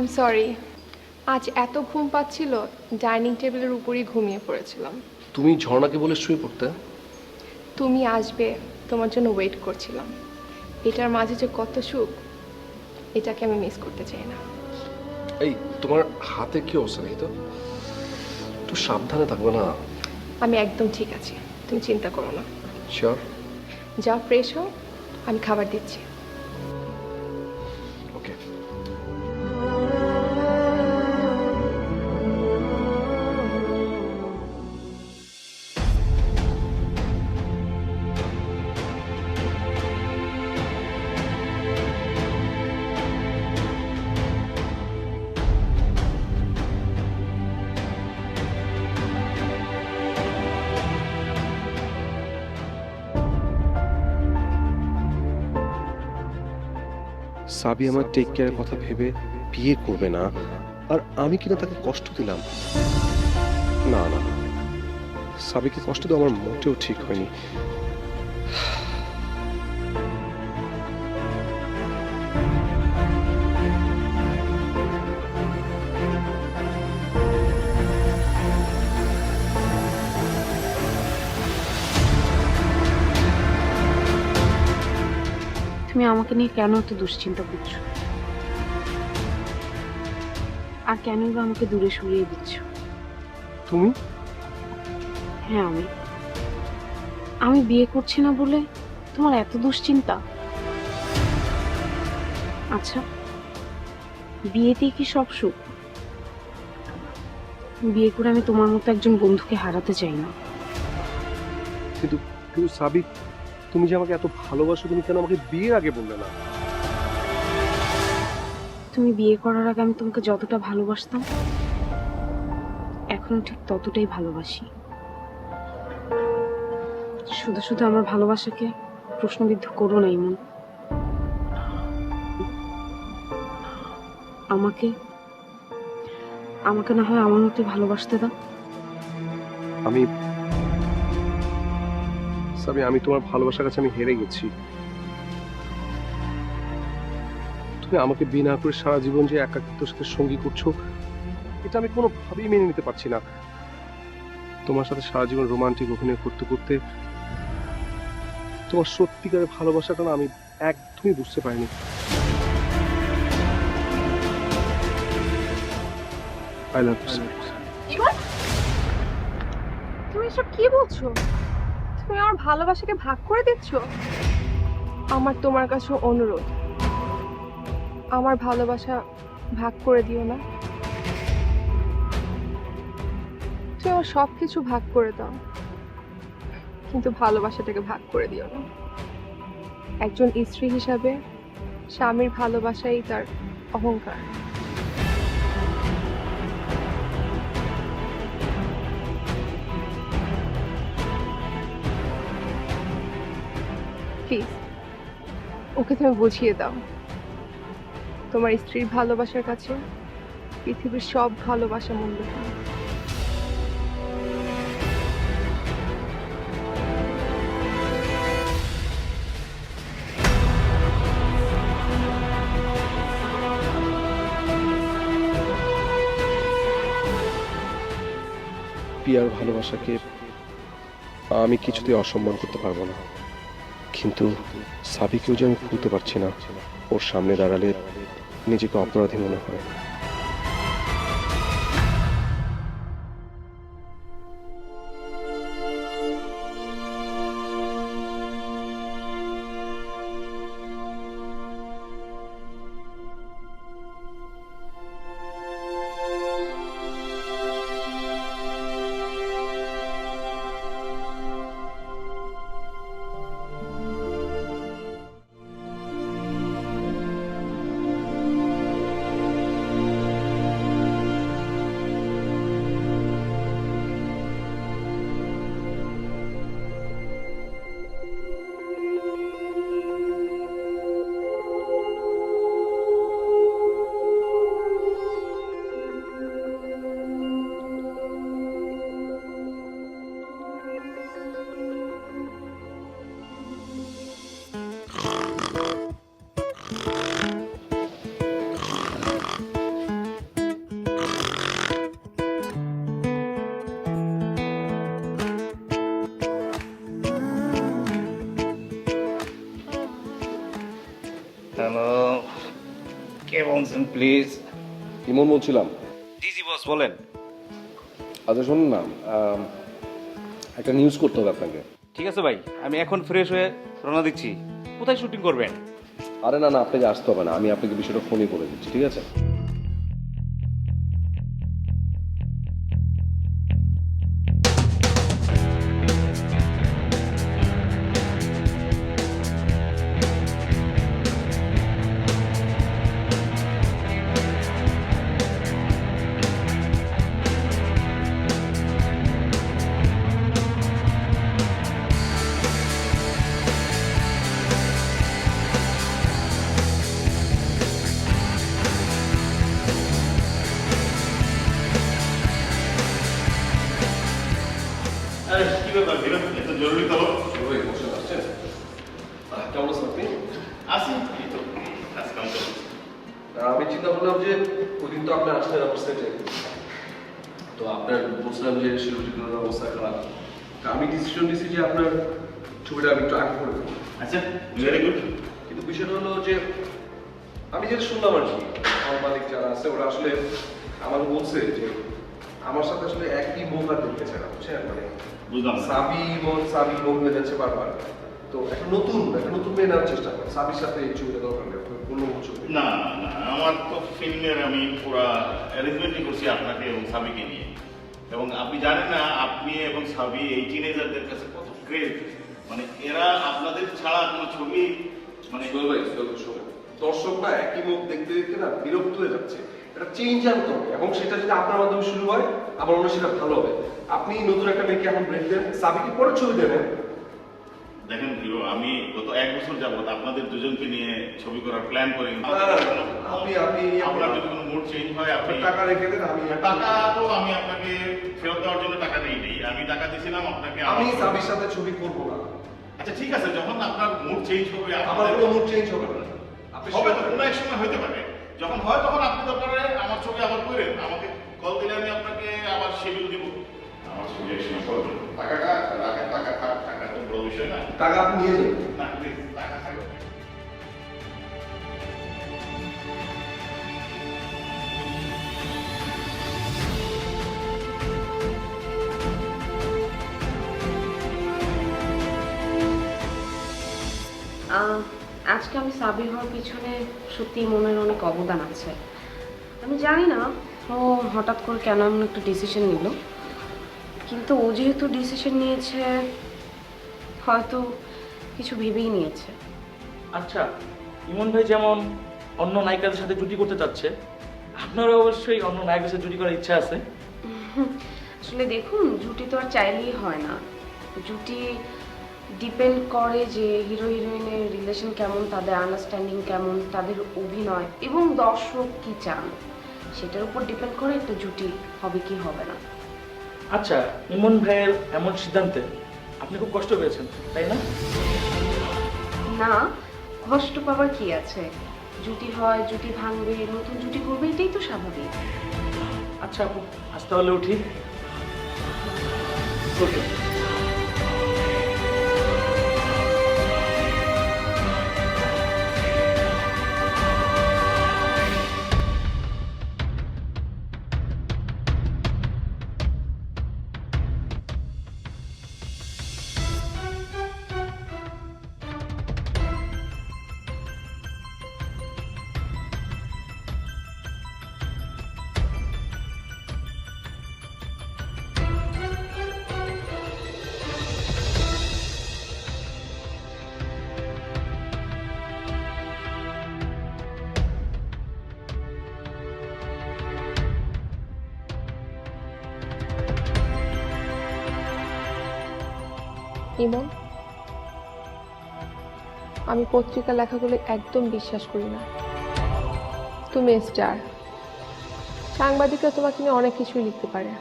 আম সরি, আজ এত ঘুম পাচ্ছিল ডাইনিং টেবিলের উপরই ঘুমিয়ে পড়েছিলাম। তুমি ঝর্ণাকে বলে শুয়ে পড়তে। তুমি আসবে তোমার জন্য ওয়েট করছিলাম। এটার মাঝে যে কত সুখ, এটাকে আমি মিস করতে চাই না। এই তোমার হাতে কি অবস্থা নেই তো? একটু সাবধানে থাকবে না? আমি একদম ঠিক আছি, তুমি চিন্তা করো না। শিওর? যা ফ্রেশ হও, আমি খাবার দিচ্ছি। ওকে। সাবি আমার টেক কেয়ারের কথা ভেবে বিয়ে করবে না, আর আমি কিনা তাকে কষ্ট দিলাম। না না, সাবিকে কষ্ট দেওয়া আমার মোটেও ঠিক হয়নি। তুমি আমাকে নিয়ে কেন এত দুশ্চিন্তা করছো? আর কেনই বা আমাকে দূরে সরিয়ে দিচ্ছ? তুমি? হ্যাঁ, আমি বিয়ে করছি না বলে তোমার এত দুশ্চিন্তা? আচ্ছা, বিয়েতেই কি সব সুখ? বিয়ে করে আমি তোমার মতো একজন বন্ধুকে হারাতে চাই না। কিন্তু কিন্তু সাবি, তুমি যে আমাকে এত ভালোবাসো, তুমি কেন আমাকে বিয়ের আগে বললে না? তুমি বিয়ে করার আগে আমি তোমাকে যতটা ভালোবাসতাম, এখনো ঠিক ততটাই ভালোবাসি। শুধু শুধু আমার ভালোবাসাকে প্রশ্নবিদ্ধ করো না ইমন। আমাকে আমাকে না হয় আমার মতো ভালোবাসতে দাও। আমি তোমার ভালোবাসার কাছে আমি হেরে গেছি। তুমি আমাকে বিয়ে না করে সারা জীবন যে একাকিত্বের সাথে সঙ্গী করছো, এটা আমি কোনোভাবেই মেনে নিতে পারছি না। তোমার সাথে সারা জীবন রোমান্টিক অভিনয় করতে করতে তোমার সত্যিকারের ভালোবাসাটা না আমি একদমই বুঝতে পারিনি। I love you. তুমি এসব কি বলছো? তুমি আমার ভালোবাসাকে ভাগ করে দিচ্ছ? আমার তোমার কাছে অনুরোধ, আমার ভালোবাসা ভাগ করে দিও না। তুমি আমার সবকিছু ভাগ করে দাও, কিন্তু ভালোবাসাটাকে ভাগ করে দিও না। একজন স্ত্রী হিসাবে স্বামীর ভালোবাসাই তার অহংকার। প্লিজ, ওকে তুমি বুঝিয়ে দাও, তোমার স্ত্রীর ভালোবাসার কাছে পৃথিবীর সব ভালোবাসা মূল্যবান। পিয়ার ভালোবাসাকে আমি কিছুতেই অসম্মান করতে পারবো না, কিন্তু সাবিকেও যে আমি ভুলতে পারছি না। ওর সামনে দাঁড়ালে নিজেকে অপরাধী মনে হয়। হ্যালো, কে বলছেন প্লিজ? ইমন বলছিলাম। জি জি বস, বলেন। আচ্ছা শুনুন না, একটা নিউজ করতে হবে আপনাকে। ঠিক আছে ভাই, আমি এখন ফ্রেশ হয়ে রওনা দিচ্ছি। কোথায় শুটিং করবেন? আরে না না, আপনাকে আসতে হবে না, আমি আপনাকে বিষয়টা ফোনই করে দিচ্ছি, ঠিক আছে? আরে কি ব্যাপার বিরাট, এত জরুরি খবর? ভাই বসে আসছেন? কেমন আছেন আপনি? আসি এই তো কাজ কাম করছি। আমি চিন্তা করলাম যে ওই দিন তো আপনি আসলেন আমার সেটে, তো আপনার বলছিলাম যে শিল্পীগুলোর অবস্থা খারাপ, তা আমি ডিসিশন নিয়েছি যে আপনার ছবিটা আমি একটু আগে করে দেবো। আচ্ছা, ভেরি গুড। কিন্তু বিষয়টা হলো যে আমি যেটা শুনলাম আর কি, আমার মালিক যারা আছে ওরা আসলে আমাকে বলছে যে আমার সাথে আসলে একই মৌকা দেখতে চায় না, বুঝছেন? মানে বুঝলাম না। সাবি মন হয়ে যাচ্ছে বারবার, তো একটা নতুন মেয়ে নেওয়ার চেষ্টা করে সাবির সাথে এই ছবিটা দরকার নেই, অন্য ছবি। না না, আমার তো ফিল্মের আমি পুরা অ্যারেঞ্জমেন্টই করছি আপনাকে এবং সাবিকে নিয়ে। এবং আপনি জানেন না, আপনি এবং সাবি এই টিনেজারদের কাছে কত ক্রেজ, মানে এরা আপনাদের ছাড়া কোনো ছবি মানে দর্শক না একই মুখ দেখতে দেখতে না বিরক্ত হয়ে যাচ্ছে, এটা চেঞ্জ আনতে হবে, এবং সেটা যদি আপনার মাধ্যমে শুরু হয় আমার মনে হয় সেটা ভালো হবে। আপনি নতুন একটা মেয়েকে এখন ব্রেক দেন, সাবিকে পরে ছবি দেবেন। দেখেন হিরো, আমি গত 1 বছর যাবত আপনাদের দুজনকে নিয়ে ছবি করার প্ল্যান করি। আপনার যদি কোনো মুড চেঞ্জ হয় আপনি টাকা রেখে দেন, আমি টাকা তো আমি আপনাকে ফেরত দেওয়ার জন্য টাকা নেই, আমি টাকা দিয়েছিলাম আপনাকে। আমি সাবির সাথে ছবি করবো না। আচ্ছা ঠিক আছে, যখন আপনার মুড চেঞ্জ হবে আমার কোনো মুড চেঞ্জ হবে না, আপনি হবে তো, কোনো এক সময় হতে পারে, যখন হয় তখন আপনি দরকারে আমার ছবি আবার করেন, আমাকে কল দিলে আমি আপনাকে আবার শিডিউল দিব। আমার ছবি এক সময় করবেন, টাকাটা রাখেন, টাকা তো বড় বিষয় না। টাকা আপনি নিয়ে যাবেন। না প্লিজ, টাকা থাকবে। আজকে আমি সাবির হওয়ার পিছনে সত্যি মনের অনেক অবদান আছে। আমি জানি না ও হঠাৎ করে কেন এমন একটা ডিসিশন নিল, কিন্তু ও যেহেতু ডিসিশন নিয়েছে হয়তো কিছু ভেবেই নিয়েছে। আচ্ছা, ইমন ভাই যেমন অন্য নায়িকাদের সাথে জুটি করতে চাচ্ছে, আপনারও অবশ্যই অন্য নায়কের সাথে জুটি করার ইচ্ছা আছে। আসলে দেখুন, জুটি তো আর চাইলেই হয় না, জুটি ডিপেন্ড করে যে হিরো হিরোইনের রিলেশন কেমন, তাদের আন্ডারস্ট্যান্ডিং কেমন, তাদের অভিনয় এবং দর্শক কি চান সেটার উপর ডিপেন্ড করে একটা জুটি হবে কি হবে না। আচ্ছা, ইমন ভাইয়ের এমন সিদ্ধান্তে আপনি খুব কষ্ট পেয়েছেন, তাই না? না, কষ্ট পাবার কি আছে, জুটি হয়, জুটি ভাঙবে, নতুন জুটি করবে, এটাই তো স্বাভাবিক। আচ্ছা আপু, আজ তাহলে উঠি। ওকে। ইমন, আমি পত্রিকা লেখাগুলো একদম বিশ্বাস করি না। তুমি স্টার, সাংবাদিকরা তোমাকে নিয়ে অনেক কিছুই লিখতে পারে,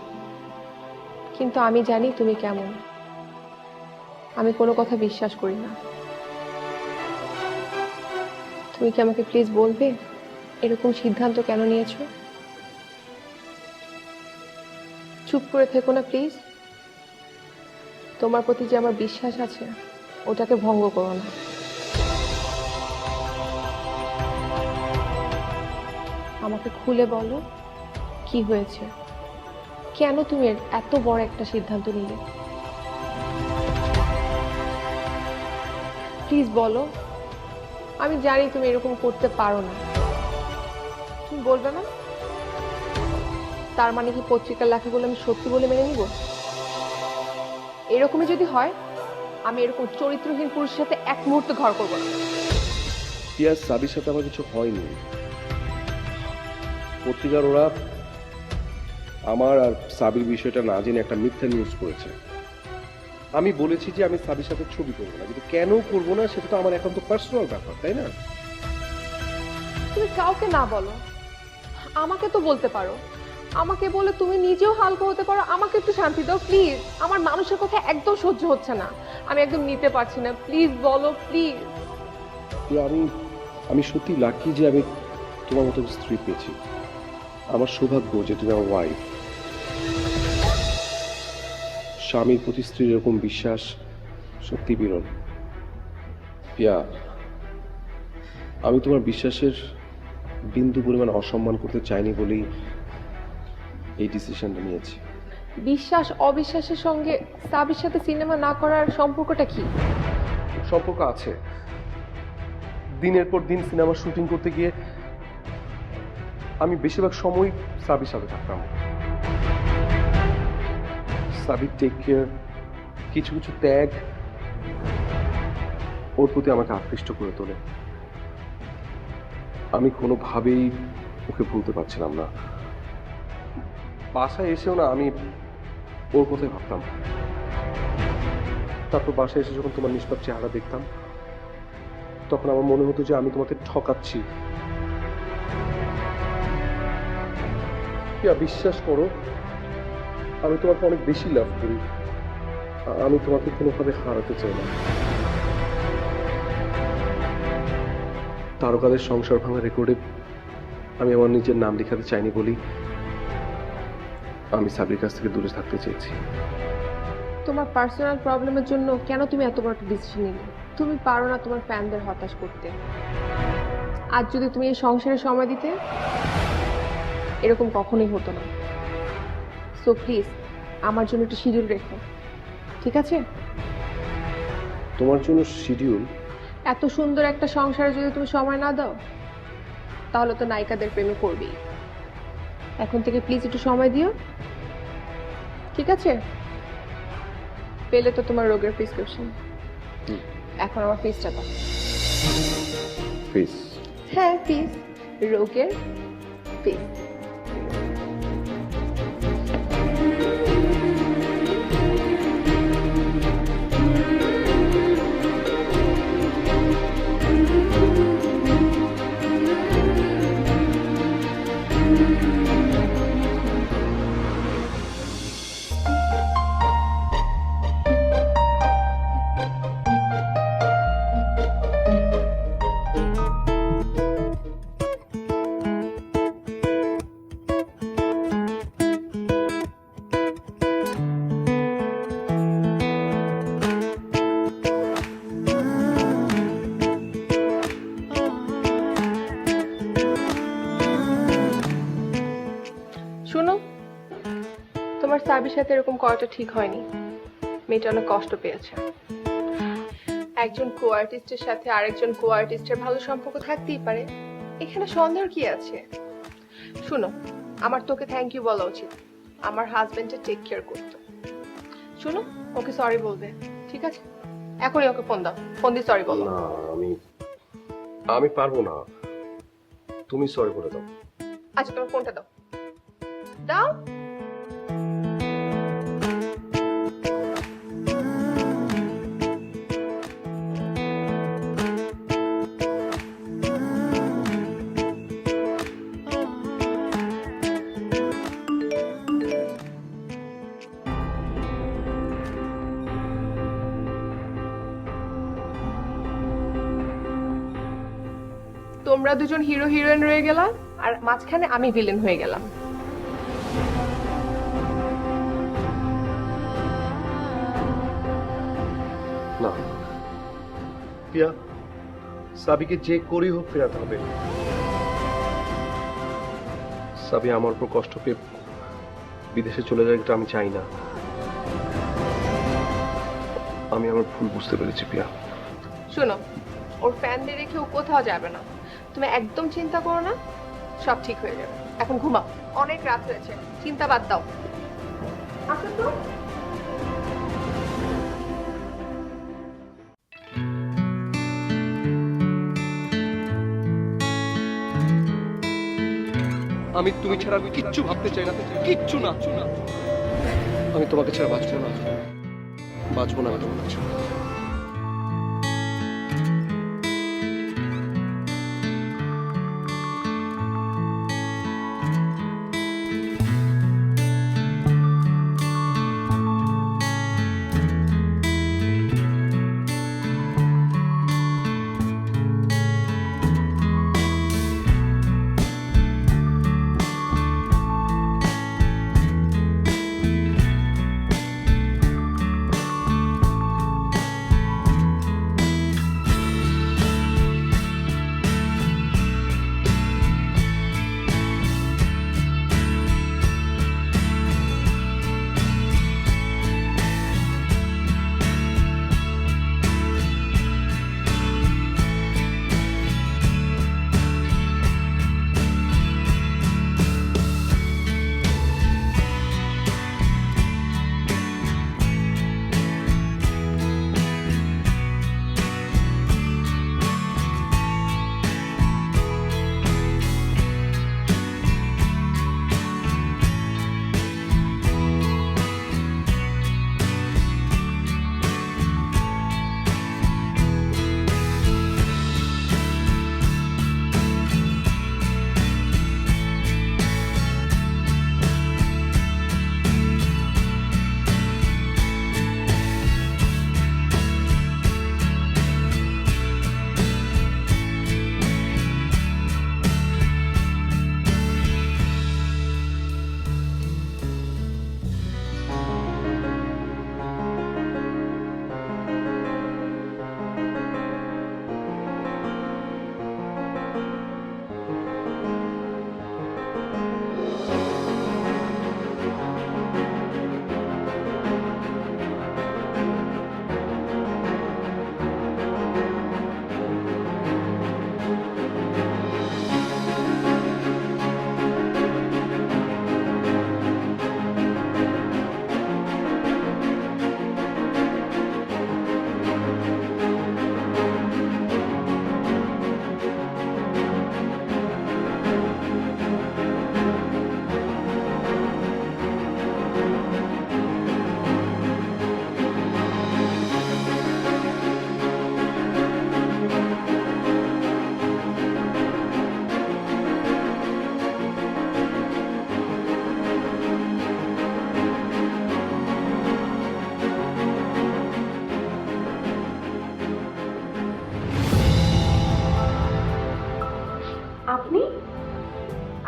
কিন্তু আমি জানি তুমি কেমন। আমি কোনো কথা বিশ্বাস করি না। তুমি কি আমাকে প্লিজ বলবে এরকম সিদ্ধান্ত কেন নিয়েছো? চুপ করে থেকো না প্লিজ। তোমার প্রতি যে আমার বিশ্বাস আছে ওটাকে ভঙ্গ করো না। আমাকে খুলে বলো কি হয়েছে, কেন তুমি এত বড় একটা সিদ্ধান্ত নিলে? প্লিজ বলো। আমি জানি তুমি এরকম করতে পারো না, তুমি বলবে না? তার মানে কি পত্রিকার লেখাগুলো আমি সত্যি বলে মেনে নিব? এরকমই যদি হয়, আমি এরকম চরিত্রহীন পুরুষের সাথে এক মুহূর্তে ঘর করবো না। পিয়া, সাবির সাথে আমার কিছু হয়নি। পত্রিকার ওরা আমার আর সাবির বিষয়টা না জেনে একটা মিথ্যা নিউজ করেছে। আমি বলেছি যে আমি সাবির সাথে ছবি করবো না, কিন্তু কেন করবো না সেটা তো আমার এখন তো পার্সোনাল ব্যাপার, তাই না? তুমি কাউকে না বলো, আমাকে তো বলতে পারো। আমাকে বলে তুমি নিজেও হালকা হতে পারো। আমাকে একটু শান্তি দাও প্লিজ। আমার মানুষের কথা একদম সহ্য হচ্ছে না, আমি একদম নিতে পারছি না। প্লিজ বলো, প্লিজ। পিয়া, আমি সত্যি লাকি যে আমি তোমার মতো স্ত্রী পেয়েছি। আমার সৌভাগ্য যে তুমি আমার ওয়াইফ। স্বামীর প্রতি স্ত্রীর এরকম বিশ্বাস সত্যি বিরল। পিয়া, আমি তোমার বিশ্বাসের বিন্দু পরিমাণ অসম্মান করতে চাইনি বলেই এই ডিসিশনটা নিয়েছি। বিশ্বাস অবিশ্বাসের সঙ্গে সাবির সাথে সিনেমা না করার সম্পর্কটা কি? সম্পর্ক আছে। দিনের পর দিন সিনেমা শুটিং করতে গিয়ে আমি বেশিরভাগ সময় সাবির সাথে থাকতাম। সাবির টেক কেয়ার, কিছু কিছু ত্যাগ ওর প্রতি আমাকে আকৃষ্ট করে তোলে। আমি কোনোভাবেই ওকে ভুলতে পারছিলাম না। বাসায় এসেও না আমি ওর কথাই ভাবতাম। তারপর বাসায় এসে যখন তোমার নিষ্পাপ চেহারা দেখতাম, তখন আমার মনে হতো যে আমি তোমাকে ঠকাচ্ছি। বিশ্বাস করো, আমি তোমাকে অনেক বেশি লাভ করি। আমি তোমাকে কোনোভাবে হারাতে চাই না। তারকাদের সংসার ভাঙা রেকর্ডে আমি আমার নিজের নাম লেখাতে চাইনি বলি আমি সাবির কাছ থেকে দূরে থাকতে চেয়েছি। তোমার পার্সোনাল প্রবলেমের জন্য কেন তুমি এত বড় ডিসিশন নিলে? তুমি পারো না তোমার ফ্যানদের হতাশ করতে। আজ যদি তুমি এই সংসারে সময় দিতে, এরকম কখনোই হতো না। সো প্লিজ আমার জন্য একটু শিডিউল রেখো, ঠিক আছে? তোমার জন্য শিডিউল? এত সুন্দর একটা সংসারে যদি তুমি সময় না দাও, তাহলে তো নায়িকাদের প্রেমে পড়বেই। এখন থেকে প্লিজ একটু সময় দিও, ঠিক আছে? পেলে তো তোমার রোগের প্রেসক্রিপশন। এখন আমার ফিসটা দাও। ফিস? হ্যাঁ, ফিস, রোগের ফিস। শোনো, তোমার সাবির সাথে এরকম করাটা ঠিক হয়নি। মেয়েটা অনেক কষ্ট পেয়েছে। একজন কো আর্টিস্টের সাথে আরেকজন কো আর্টিস্টের ভালো সম্পর্ক থাকতেই পারে, এখানে সন্দেহ কি আছে? শোনো, আমার তোকে থ্যাংক ইউ বলা উচিত। আমার হাজবেন্ডে টেক কেয়ার করতো। শোনো, ওকে সরি বলবে, ঠিক আছে? এখনই ওকে ফোন দাও, ফোন দিয়ে সরি বলো। না, আমি পারবো না। তুমি সরি বলে দাও। আচ্ছা, তোমার ফোনটা দাও। দাও। তোমরা দুজন হিরো হিরোইন রয়ে গেলাম, আর মাঝখানে আমি ভিলেন হয়ে গেলাম। না পিয়া, সাবিকে যে করেই হোক ফেরাতে হবে। সাবি আমার উপর কষ্ট পেয়ে বিদেশে চলে যায়, এটা আমি চাই না। আমি আমার ভুল বুঝতে পেরেছি প্রিয়া। শোনো, ওর ফ্যানদের রেখে ও কোথাও যাবে না, তুমি একদম চিন্তা করো না, সব ঠিক হয়ে যাবে। এখন ঘুমাও, অনেক রাত হয়েছে, চিন্তা বাদ দাও। আসো তো। আমি তুমি ছাড়া আমি কিচ্ছু ভাবতে চাই না, কিচ্ছু না। আমি তোমাকে ছাড়া বাঁচবো না, বাঁচবো না আমি তোমাকে ছাড়া।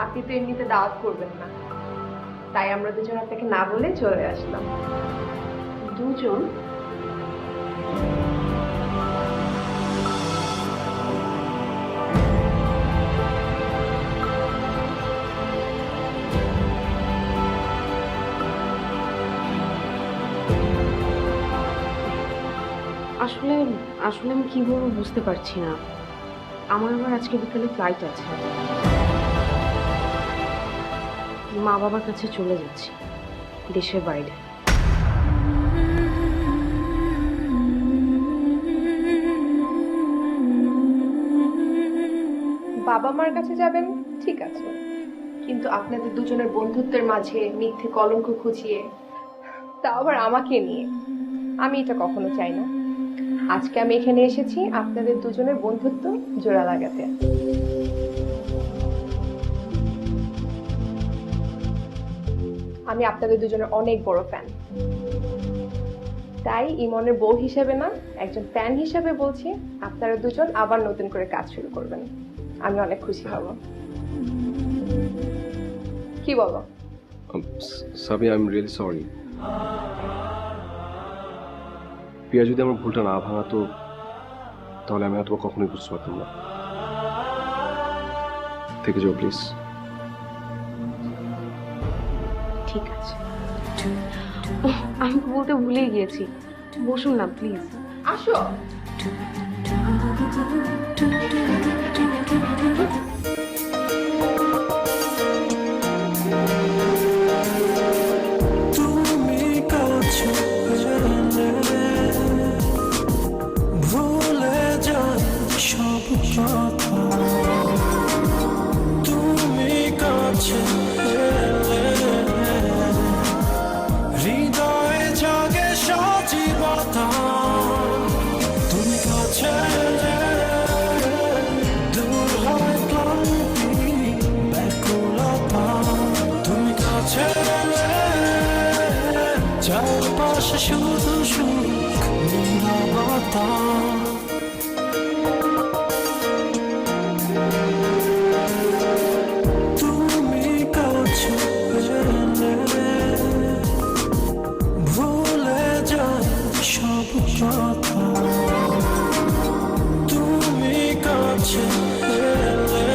আপনি তো এমনিতে দাওয়াত করবেন না, তাই আমরা দুজন আপনাকে না বলে চলে আসলাম। দুজন? আসলে আসলে আমি কি বলবো বুঝতে পারছি না। আমার আজকে বিকালে ফ্লাইট আছে, মা বাবার কাছে চলে যাচ্ছি, দেশের বাইরে। বাবা মার কাছে যাবেন ঠিক আছে, কিন্তু আপনাদের দুজনের বন্ধুত্বের মাঝে মিথ্যে কলঙ্ক খুঁজিয়ে, তা আবার আমাকে নিয়ে, আমি এটা কখনো চাই না। আজকে আমি এখানে এসেছি আপনাদের দুজনের বন্ধুত্ব জোড়া লাগাতে। আমি আপনাদের দুজনের অনেক বড় ফ্যান, তাই ইমনের বউ হিসেবে না, একজন ফ্যান হিসেবে বলছি, আপনারা দুজন আবার নতুন করে কাজ শুরু করবেন, আমি অনেক খুশি হব। কি বলো? সাবি, আই এম রিয়েলি সরি। প্রিয়া যদি আমার ভুলটা না ভাঙাতো তাহলে আমি হয়তো কখনোই বুঝতে পারতাম না। থেকে যাও প্লিজ। ঠিক আছে। ও, আমি বলতে ভুলেই গিয়েছি, বসুন না প্লিজ। আসো। তুমি কাছে এলে ভুলে যাই সব কথা, তুমি কাছে এলে হৃদয়ে জাগে সজীবতা, তুমি কাছে এলে দূর হয় ক্লান্তি ব্যাকুলতা, তুমি কাছে এলে চারপাশে শুধু সুখ নীরবতা। তুমি কাছে এলে ভুলে যাই সব কথা, তুমি কাছে এলে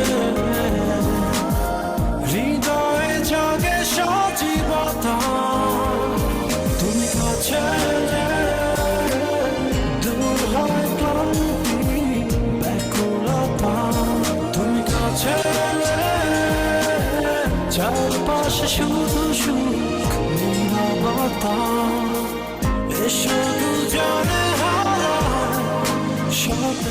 হৃদয়ে জাগে সজীবতা, তুমি কাছে এলে দূর হয় ক্লান্তি ব্যাকুলতা, তুমি কাছে এলে চারপাশে শুধু সুখ নীরবতা, এসো দুজনে হারায় সব